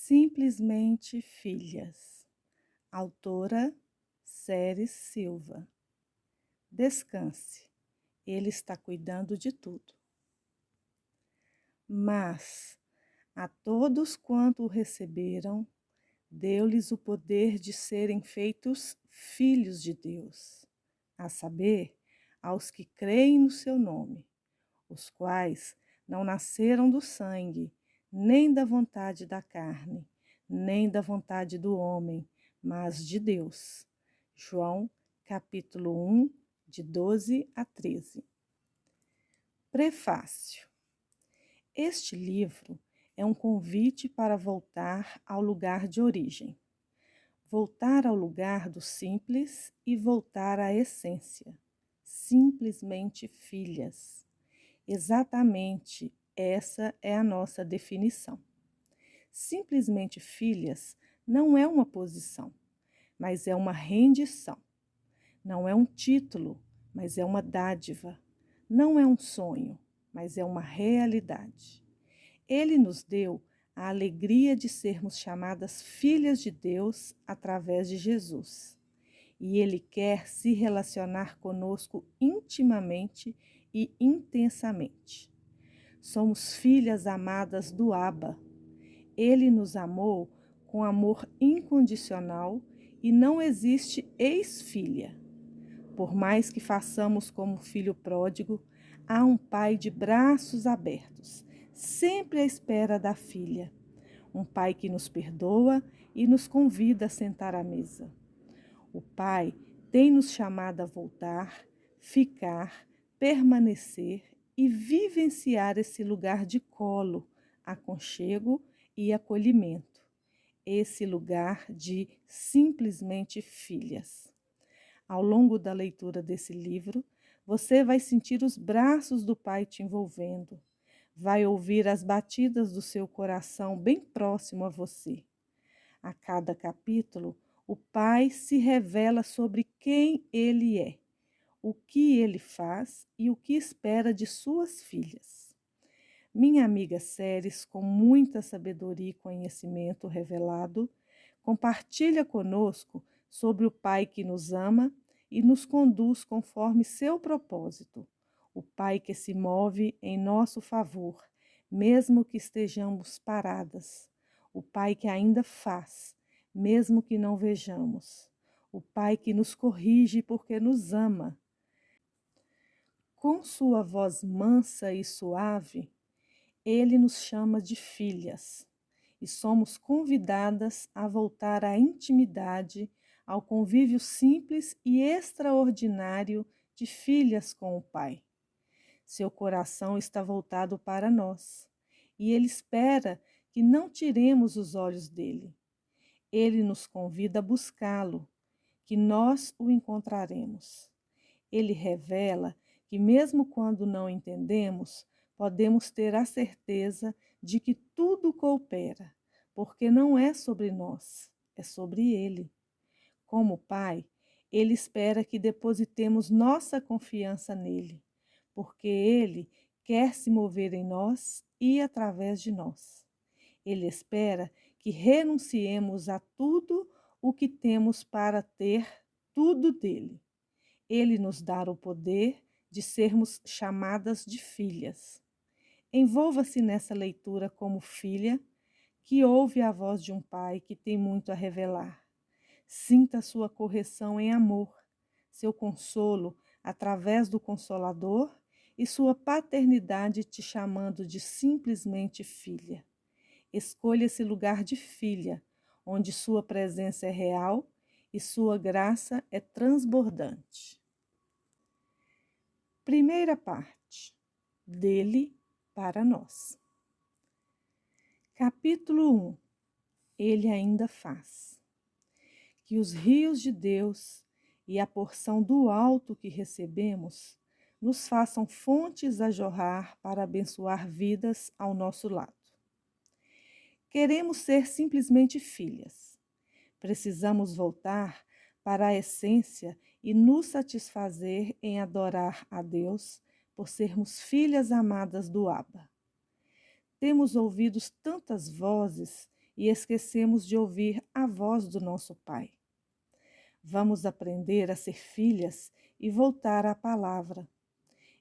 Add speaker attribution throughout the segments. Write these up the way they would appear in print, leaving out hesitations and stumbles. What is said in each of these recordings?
Speaker 1: Simplesmente Filhas. Autora Ceres Silva. Descanse, Ele está cuidando de tudo. Mas a todos quanto o receberam, deu-lhes o poder de serem feitos filhos de Deus, a saber, aos que creem no seu nome, os quais não nasceram do sangue, nem da vontade da carne, nem da vontade do homem, mas de Deus. João, capítulo 1, de 12 a 13. Prefácio. Este livro é um convite para voltar ao lugar de origem. Voltar ao lugar do simples e voltar à essência. Simplesmente filhas. Exatamente essa é a nossa definição. Simplesmente filhas não é uma posição, mas é uma rendição. Não é um título, mas é uma dádiva. Não é um sonho, mas é uma realidade. Ele nos deu a alegria de sermos chamadas filhas de Deus através de Jesus. E Ele quer se relacionar conosco intimamente e intensamente. Somos filhas amadas do Abba. Ele nos amou com amor incondicional e não existe ex-filha. Por mais que façamos como filho pródigo, há um pai de braços abertos, sempre à espera da filha. Um pai que nos perdoa e nos convida a sentar à mesa. O pai tem nos chamado a voltar, ficar, permanecer e vivenciar esse lugar de colo, aconchego e acolhimento. Esse lugar de simplesmente filhas. Ao longo da leitura desse livro, você vai sentir os braços do Pai te envolvendo. Vai ouvir as batidas do seu coração bem próximo a você. A cada capítulo, o Pai se revela sobre quem Ele é, o que Ele faz e o que espera de suas filhas. Minha amiga Ceres, com muita sabedoria e conhecimento revelado, compartilha conosco sobre o Pai que nos ama e nos conduz conforme seu propósito, o Pai que se move em nosso favor, mesmo que estejamos paradas, o Pai que ainda faz, mesmo que não vejamos, o Pai que nos corrige porque nos ama. Com sua voz mansa e suave, Ele nos chama de filhas e somos convidadas a voltar à intimidade, ao convívio simples e extraordinário de filhas com o Pai. Seu coração está voltado para nós e Ele espera que não tiremos os olhos dele. Ele nos convida a buscá-lo, que nós o encontraremos. Ele revela que, mesmo quando não entendemos, podemos ter a certeza de que tudo coopera, porque não é sobre nós, é sobre Ele. Como Pai, Ele espera que depositemos nossa confiança nele, porque Ele quer se mover em nós e através de nós. Ele espera que renunciemos a tudo o que temos para ter tudo dele. Ele nos dá o poder de sermos chamadas de filhas. Envolva-se nessa leitura como filha que ouve a voz de um pai que tem muito a revelar. Sinta sua correção em amor, seu consolo através do Consolador e sua paternidade te chamando de simplesmente filha. Escolha esse lugar de filha, onde sua presença é real e sua graça é transbordante. Primeira parte, dele para nós. Capítulo 1. Ele ainda faz. Que os rios de Deus e a porção do alto que recebemos nos façam fontes a jorrar para abençoar vidas ao nosso lado. Queremos ser simplesmente filhas. Precisamos voltar para a essência e nos satisfazer em adorar a Deus por sermos filhas amadas do Abba. Temos ouvido tantas vozes e esquecemos de ouvir a voz do nosso Pai. Vamos aprender a ser filhas e voltar à palavra.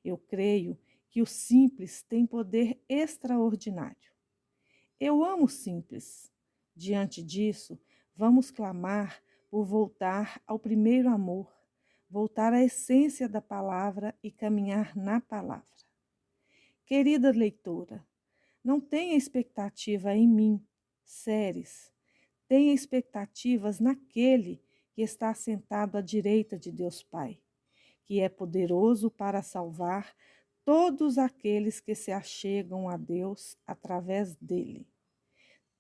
Speaker 1: Eu creio que o simples tem poder extraordinário. Eu amo o simples. Diante disso, vamos clamar por voltar ao primeiro amor, voltar à essência da palavra e caminhar na palavra. Querida leitora, não tenha expectativa em mim, Ceres. Tenha expectativas naquele que está sentado à direita de Deus Pai, que é poderoso para salvar todos aqueles que se achegam a Deus através dele.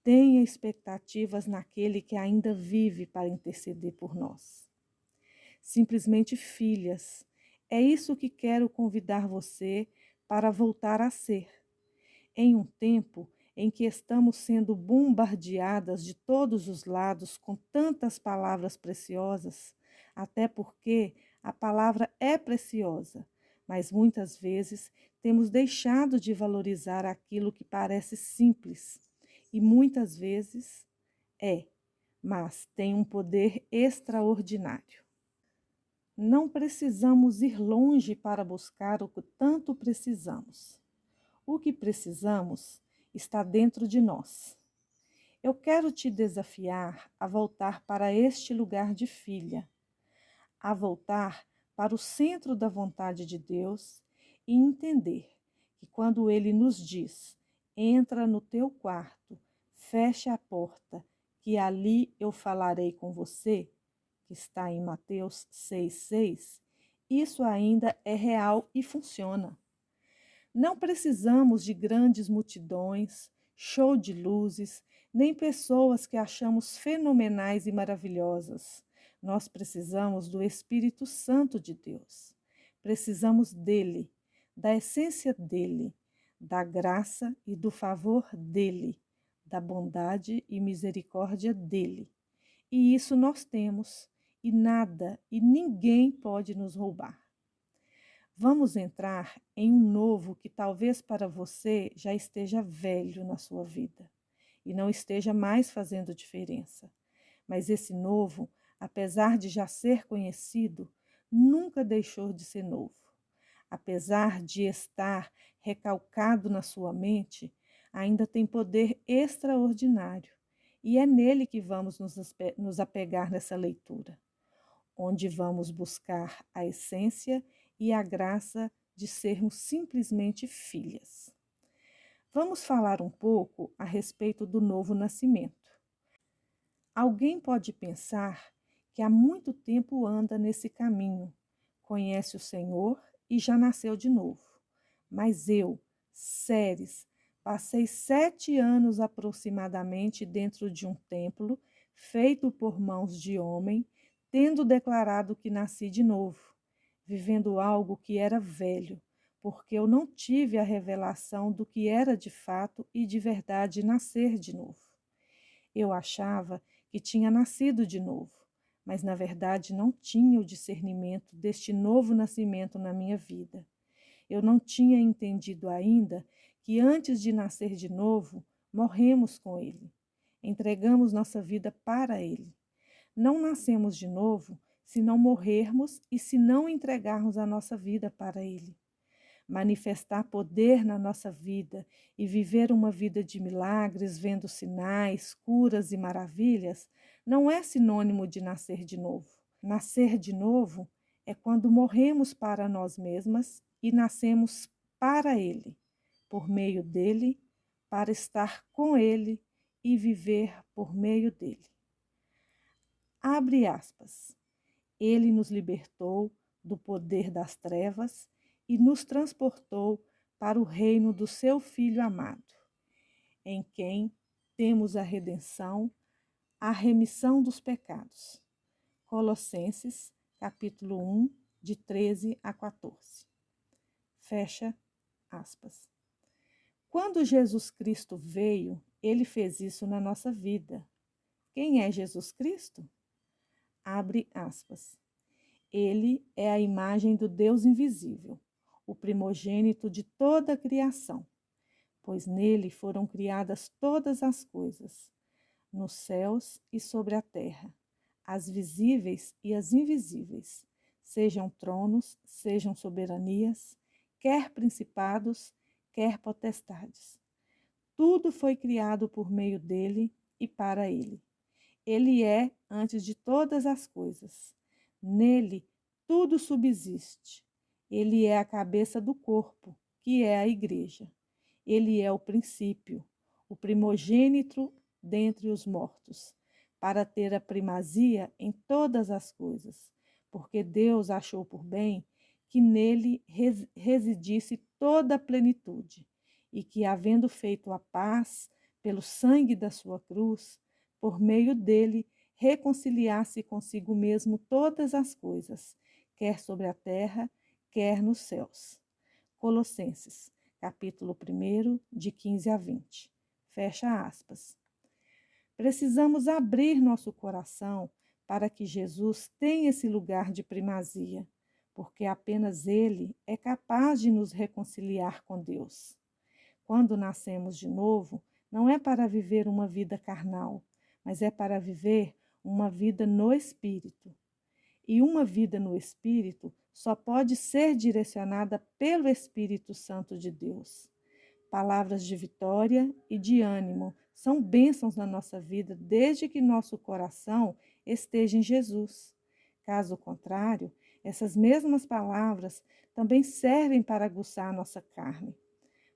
Speaker 1: Tenha expectativas naquele que ainda vive para interceder por nós. Simplesmente filhas, é isso que quero convidar você para voltar a ser. Em um tempo em que estamos sendo bombardeadas de todos os lados com tantas palavras preciosas, até porque a palavra é preciosa, mas muitas vezes temos deixado de valorizar aquilo que parece simples e muitas vezes mas tem um poder extraordinário. Não precisamos ir longe para buscar o que tanto precisamos. O que precisamos está dentro de nós. Eu quero te desafiar a voltar para este lugar de filha, a voltar para o centro da vontade de Deus e entender que quando Ele nos diz, entra no teu quarto, fecha a porta, que ali eu falarei com você, que está em Mateus 6,6, isso ainda é real e funciona. Não precisamos de grandes multidões, show de luzes, nem pessoas que achamos fenomenais e maravilhosas. Nós precisamos do Espírito Santo de Deus. Precisamos dele, da essência dele, da graça e do favor dele, da bondade e misericórdia dele. E isso nós temos, e nada e ninguém pode nos roubar. Vamos entrar em um novo que talvez para você já esteja velho na sua vida e não esteja mais fazendo diferença. Mas esse novo, apesar de já ser conhecido, nunca deixou de ser novo. Apesar de estar recalcado na sua mente, ainda tem poder extraordinário. E é nele que vamos nos apegar nessa leitura, onde vamos buscar a essência e a graça de sermos simplesmente filhas. Vamos falar um pouco a respeito do novo nascimento. Alguém pode pensar que há muito tempo anda nesse caminho, conhece o Senhor e já nasceu de novo. Mas eu, Ceres, passei 7 anos aproximadamente dentro de um templo feito por mãos de homem, tendo declarado que nasci de novo, vivendo algo que era velho, porque eu não tive a revelação do que era de fato e de verdade nascer de novo. Eu achava que tinha nascido de novo, mas na verdade não tinha o discernimento deste novo nascimento na minha vida. Eu não tinha entendido ainda que antes de nascer de novo, morremos com Ele. Entregamos nossa vida para Ele. Não nascemos de novo se não morrermos e se não entregarmos a nossa vida para Ele. Manifestar poder na nossa vida e viver uma vida de milagres, vendo sinais, curas e maravilhas, não é sinônimo de nascer de novo. Nascer de novo é quando morremos para nós mesmas e nascemos para Ele, por meio dele, para estar com Ele e viver por meio dele. Abre aspas. Ele nos libertou do poder das trevas e nos transportou para o reino do seu Filho amado, em quem temos a redenção, a remissão dos pecados. Colossenses, capítulo 1, de 13 a 14. Fecha aspas. Quando Jesus Cristo veio, ele fez isso na nossa vida. Quem é Jesus Cristo? Abre aspas. Ele é a imagem do Deus invisível, o primogênito de toda a criação, pois nele foram criadas todas as coisas, nos céus e sobre a terra, as visíveis e as invisíveis, sejam tronos, sejam soberanias, quer principados, quer potestades. Tudo foi criado por meio dele e para ele. Ele é antes de todas as coisas. Nele tudo subsiste. Ele é a cabeça do corpo, que é a igreja. Ele é o princípio, o primogênito dentre os mortos, para ter a primazia em todas as coisas, porque Deus achou por bem que nele residisse toda a plenitude, e que, havendo feito a paz pelo sangue da sua cruz, por meio dele, reconciliasse consigo mesmo todas as coisas, quer sobre a terra, quer nos céus. Colossenses, capítulo 1, de 15 a 20. Fecha aspas. Precisamos abrir nosso coração para que Jesus tenha esse lugar de primazia, porque apenas Ele é capaz de nos reconciliar com Deus. Quando nascemos de novo, não é para viver uma vida carnal, mas é para viver uma vida no Espírito. E uma vida no Espírito só pode ser direcionada pelo Espírito Santo de Deus. Palavras de vitória e de ânimo são bênçãos na nossa vida desde que nosso coração esteja em Jesus. Caso contrário, essas mesmas palavras também servem para aguçar a nossa carne.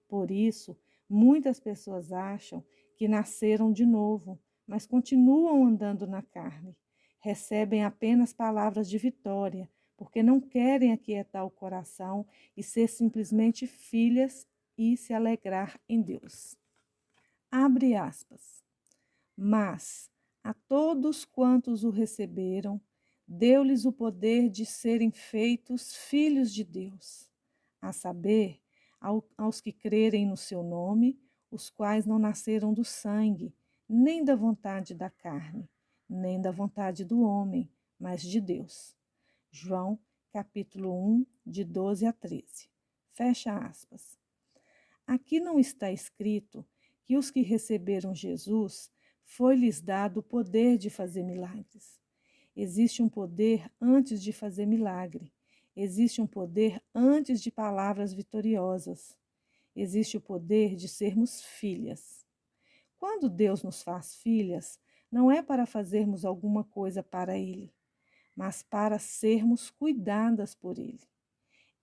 Speaker 1: Por isso, muitas pessoas acham que nasceram de novo, mas continuam andando na carne. Recebem apenas palavras de vitória, porque não querem aquietar o coração e ser simplesmente filhas e se alegrar em Deus. Abre aspas. Mas a todos quantos o receberam, deu-lhes o poder de serem feitos filhos de Deus, a saber, aos que crerem no seu nome, os quais não nasceram do sangue, nem da vontade da carne, nem da vontade do homem, mas de Deus. João, capítulo 1, de 12 a 13. Fecha aspas. Aqui não está escrito que os que receberam Jesus foi-lhes dado o poder de fazer milagres. Existe um poder antes de fazer milagre. Existe um poder antes de palavras vitoriosas. Existe o poder de sermos filhas. Quando Deus nos faz filhas, não é para fazermos alguma coisa para Ele, mas para sermos cuidadas por Ele.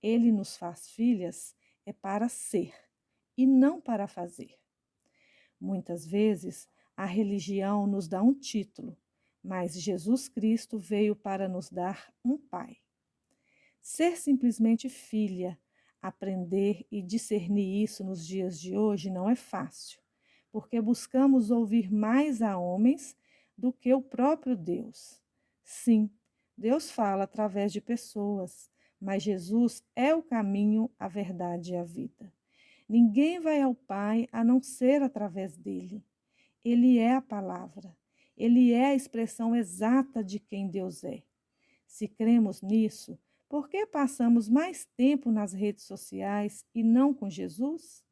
Speaker 1: Ele nos faz filhas é para ser e não para fazer. Muitas vezes, a religião nos dá um título, mas Jesus Cristo veio para nos dar um Pai. Ser simplesmente filha, aprender e discernir isso nos dias de hoje não é fácil, porque buscamos ouvir mais a homens do que o próprio Deus. Sim, Deus fala através de pessoas, mas Jesus é o caminho, a verdade e a vida. Ninguém vai ao Pai a não ser através dele. Ele é a palavra. Ele é a expressão exata de quem Deus é. Se cremos nisso, por que passamos mais tempo nas redes sociais e não com Jesus?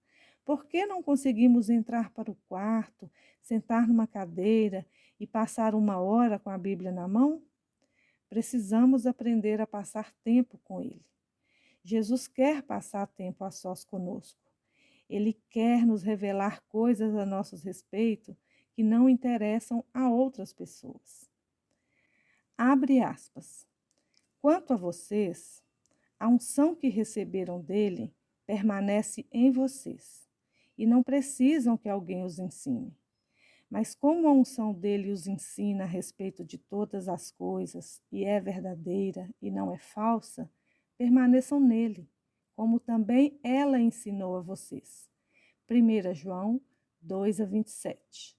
Speaker 1: Por que não conseguimos entrar para o quarto, sentar numa cadeira e passar uma hora com a Bíblia na mão? Precisamos aprender a passar tempo com Ele. Jesus quer passar tempo a sós conosco. Ele quer nos revelar coisas a nosso respeito que não interessam a outras pessoas. Abre aspas. Quanto a vocês, a unção que receberam dele permanece em vocês e não precisam que alguém os ensine. Mas como a unção dele os ensina a respeito de todas as coisas e é verdadeira e não é falsa, permaneçam nele, como também ela ensinou a vocês. 1 João 2 a 27.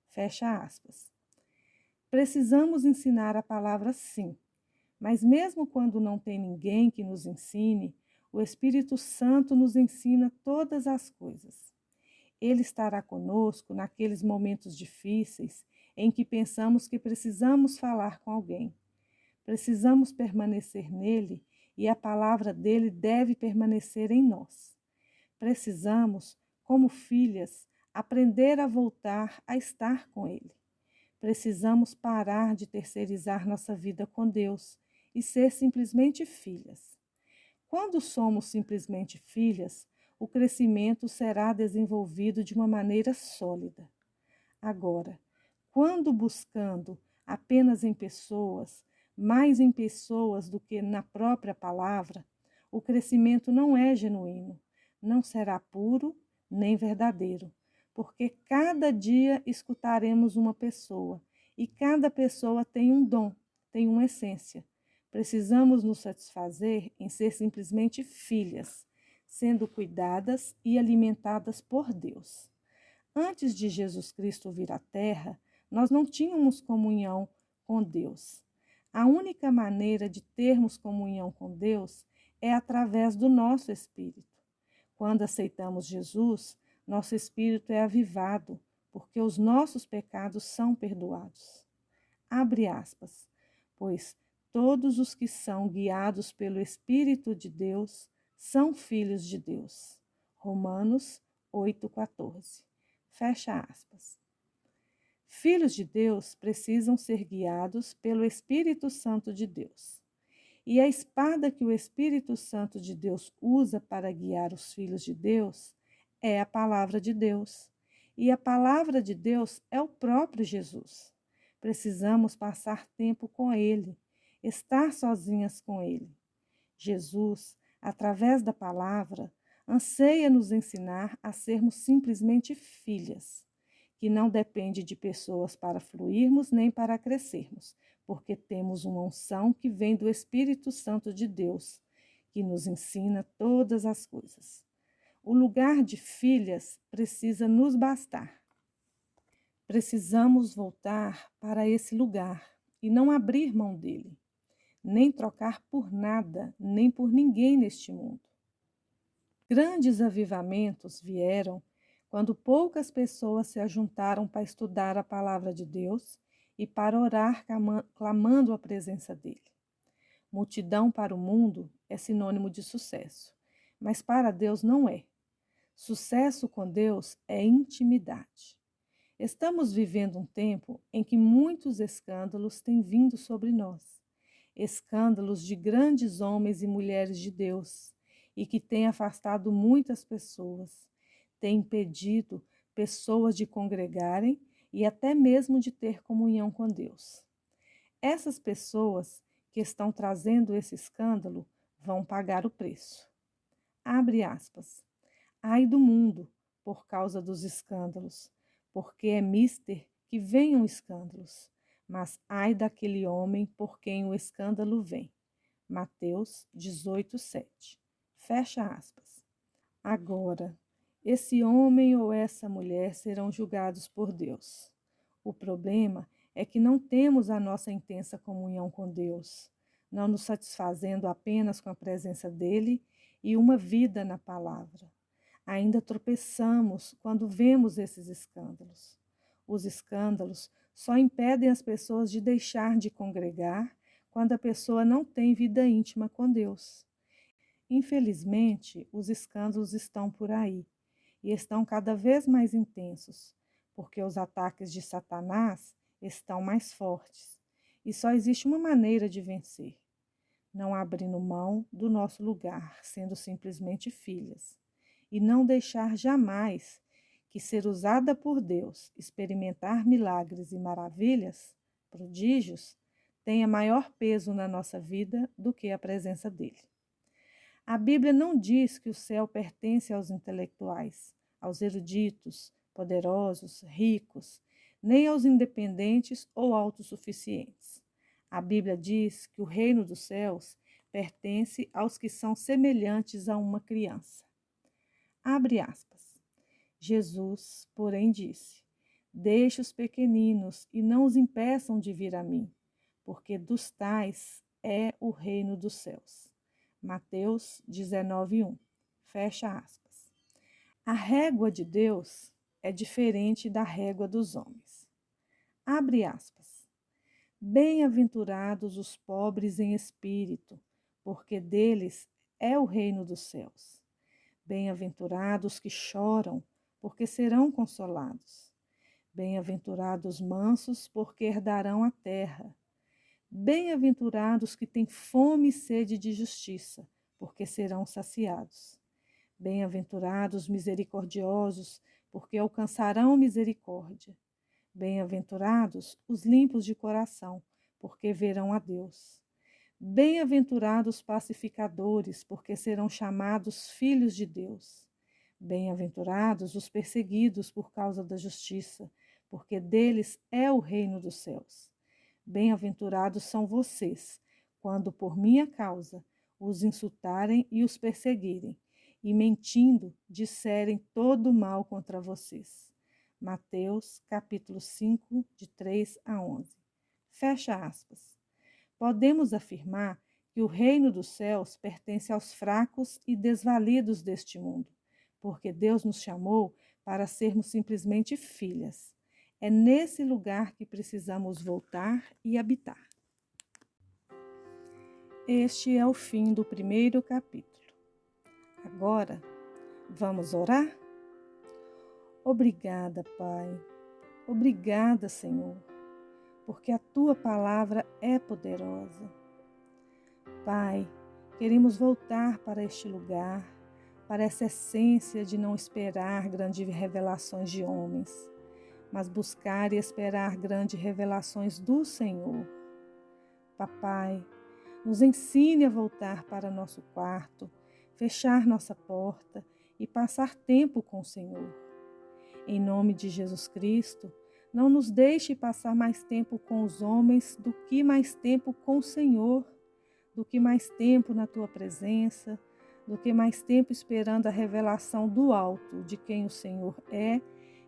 Speaker 1: Fecha aspas. Precisamos ensinar a palavra sim, mas mesmo quando não tem ninguém que nos ensine, o Espírito Santo nos ensina todas as coisas. Ele estará conosco naqueles momentos difíceis em que pensamos que precisamos falar com alguém. Precisamos permanecer nele e a palavra dele deve permanecer em nós. Precisamos, como filhas, aprender a voltar a estar com ele. Precisamos parar de terceirizar nossa vida com Deus e ser simplesmente filhas. Quando somos simplesmente filhas, o crescimento será desenvolvido de uma maneira sólida. Agora, quando buscando apenas em pessoas, mais em pessoas do que na própria palavra, o crescimento não é genuíno, não será puro nem verdadeiro, porque cada dia escutaremos uma pessoa e cada pessoa tem um dom, tem uma essência. Precisamos nos satisfazer em ser simplesmente filhas, sendo cuidadas e alimentadas por Deus. Antes de Jesus Cristo vir à Terra, nós não tínhamos comunhão com Deus. A única maneira de termos comunhão com Deus é através do nosso espírito. Quando aceitamos Jesus, nosso espírito é avivado, porque os nossos pecados são perdoados. Abre aspas, pois todos os que são guiados pelo Espírito de Deus são filhos de Deus. Romanos 8,14. Fecha aspas. Filhos de Deus precisam ser guiados pelo Espírito Santo de Deus. E a espada que o Espírito Santo de Deus usa para guiar os filhos de Deus é a palavra de Deus. E a palavra de Deus é o próprio Jesus. Precisamos passar tempo com Ele, estar sozinhas com Ele. Jesus, através da palavra, anseia nos ensinar a sermos simplesmente filhas, que não depende de pessoas para fluirmos nem para crescermos, porque temos uma unção que vem do Espírito Santo de Deus, que nos ensina todas as coisas. O lugar de filhas precisa nos bastar. Precisamos voltar para esse lugar e não abrir mão dele, nem trocar por nada, nem por ninguém neste mundo. Grandes avivamentos vieram quando poucas pessoas se ajuntaram para estudar a palavra de Deus e para orar clamando a presença dele. Multidão para o mundo é sinônimo de sucesso, mas para Deus não é. Sucesso com Deus é intimidade. Estamos vivendo um tempo em que muitos escândalos têm vindo sobre nós. Escândalos de grandes homens e mulheres de Deus, e que têm afastado muitas pessoas, têm impedido pessoas de congregarem e até mesmo de ter comunhão com Deus. Essas pessoas que estão trazendo esse escândalo vão pagar o preço. Abre aspas. Ai do mundo, por causa dos escândalos, porque é mister que venham escândalos, mas ai daquele homem por quem o escândalo vem. Mateus 18:7. Fecha aspas. Agora, esse homem ou essa mulher serão julgados por Deus. O problema é que não temos a nossa intensa comunhão com Deus, não nos satisfazendo apenas com a presença dele e uma vida na palavra. Ainda tropeçamos quando vemos esses escândalos. Os escândalos só impedem as pessoas de deixar de congregar quando a pessoa não tem vida íntima com Deus. Infelizmente, os escândalos estão por aí e estão cada vez mais intensos, porque os ataques de Satanás estão mais fortes. E só existe uma maneira de vencer: não abrindo mão do nosso lugar, sendo simplesmente filhas, e não deixar jamais que ser usada por Deus, experimentar milagres e maravilhas, prodígios, tenha maior peso na nossa vida do que a presença dele. A Bíblia não diz que o céu pertence aos intelectuais, aos eruditos, poderosos, ricos, nem aos independentes ou autossuficientes. A Bíblia diz que o reino dos céus pertence aos que são semelhantes a uma criança. Abre aspas. Jesus, porém, disse: Deixe os pequeninos e não os impeçam de vir a mim, porque dos tais é o reino dos céus. Mateus 19:1. Fecha aspas. A régua de Deus é diferente da régua dos homens. Abre aspas. Bem-aventurados os pobres em espírito, porque deles é o reino dos céus. Bem-aventurados que choram, porque serão consolados. Bem-aventurados mansos, porque herdarão a terra. Bem-aventurados que têm fome e sede de justiça, porque serão saciados. Bem-aventurados misericordiosos, porque alcançarão misericórdia. Bem-aventurados os limpos de coração, porque verão a Deus. Bem-aventurados pacificadores, porque serão chamados filhos de Deus. Bem-aventurados os perseguidos por causa da justiça, porque deles é o reino dos céus. Bem-aventurados são vocês, quando por minha causa os insultarem e os perseguirem, e mentindo disserem todo o mal contra vocês. Mateus, capítulo 5, de 3 a 11. Fecha aspas. Podemos afirmar que o reino dos céus pertence aos fracos e desvalidos deste mundo, porque Deus nos chamou para sermos simplesmente filhas. É nesse lugar que precisamos voltar e habitar. Este é o fim do primeiro capítulo. Agora, vamos orar? Obrigada, Pai. Obrigada, Senhor, porque a Tua palavra é poderosa. Pai, queremos voltar para este lugar, para essa essência de não esperar grandes revelações de homens, mas buscar e esperar grandes revelações do Senhor. Papai, nos ensine a voltar para nosso quarto, fechar nossa porta e passar tempo com o Senhor. Em nome de Jesus Cristo, não nos deixe passar mais tempo com os homens do que mais tempo com o Senhor, do que mais tempo na Tua presença, do que mais tempo esperando a revelação do alto de quem o Senhor é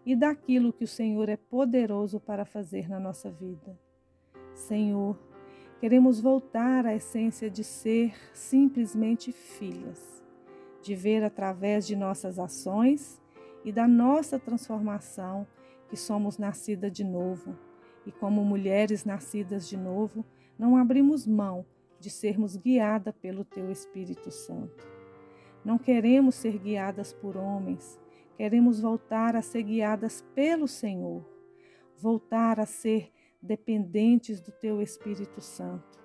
Speaker 1: e daquilo que o Senhor é poderoso para fazer na nossa vida. Senhor, queremos voltar à essência de ser simplesmente filhas, de ver através de nossas ações e da nossa transformação que somos nascidas de novo. E como mulheres nascidas de novo, não abrimos mão de sermos guiadas pelo Teu Espírito Santo. Não queremos ser guiadas por homens, queremos voltar a ser guiadas pelo Senhor, voltar a ser dependentes do Teu Espírito Santo.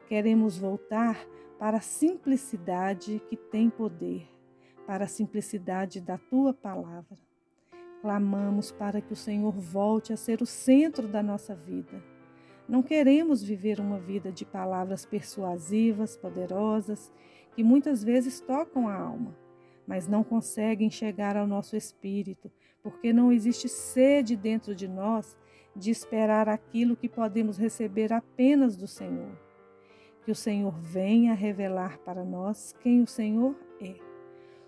Speaker 1: Queremos voltar para a simplicidade que tem poder, para a simplicidade da Tua palavra. Clamamos para que o Senhor volte a ser o centro da nossa vida. Não queremos viver uma vida de palavras persuasivas, poderosas, que muitas vezes tocam a alma, mas não conseguem chegar ao nosso espírito, porque não existe sede dentro de nós de esperar aquilo que podemos receber apenas do Senhor. Que o Senhor venha revelar para nós quem o Senhor é.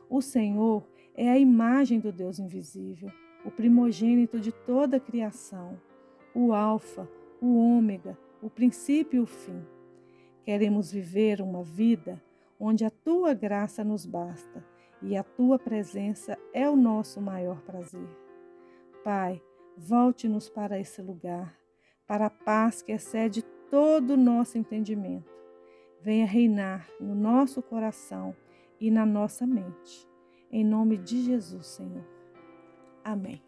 Speaker 1: O Senhor é a imagem do Deus invisível, o primogênito de toda a criação, o Alfa, o Ômega, o princípio e o fim. Queremos viver uma vida onde a Tua graça nos basta e a Tua presença é o nosso maior prazer. Pai, volte-nos para esse lugar, para a paz que excede todo o nosso entendimento. Venha reinar no nosso coração e na nossa mente. Em nome de Jesus, Senhor. Amém.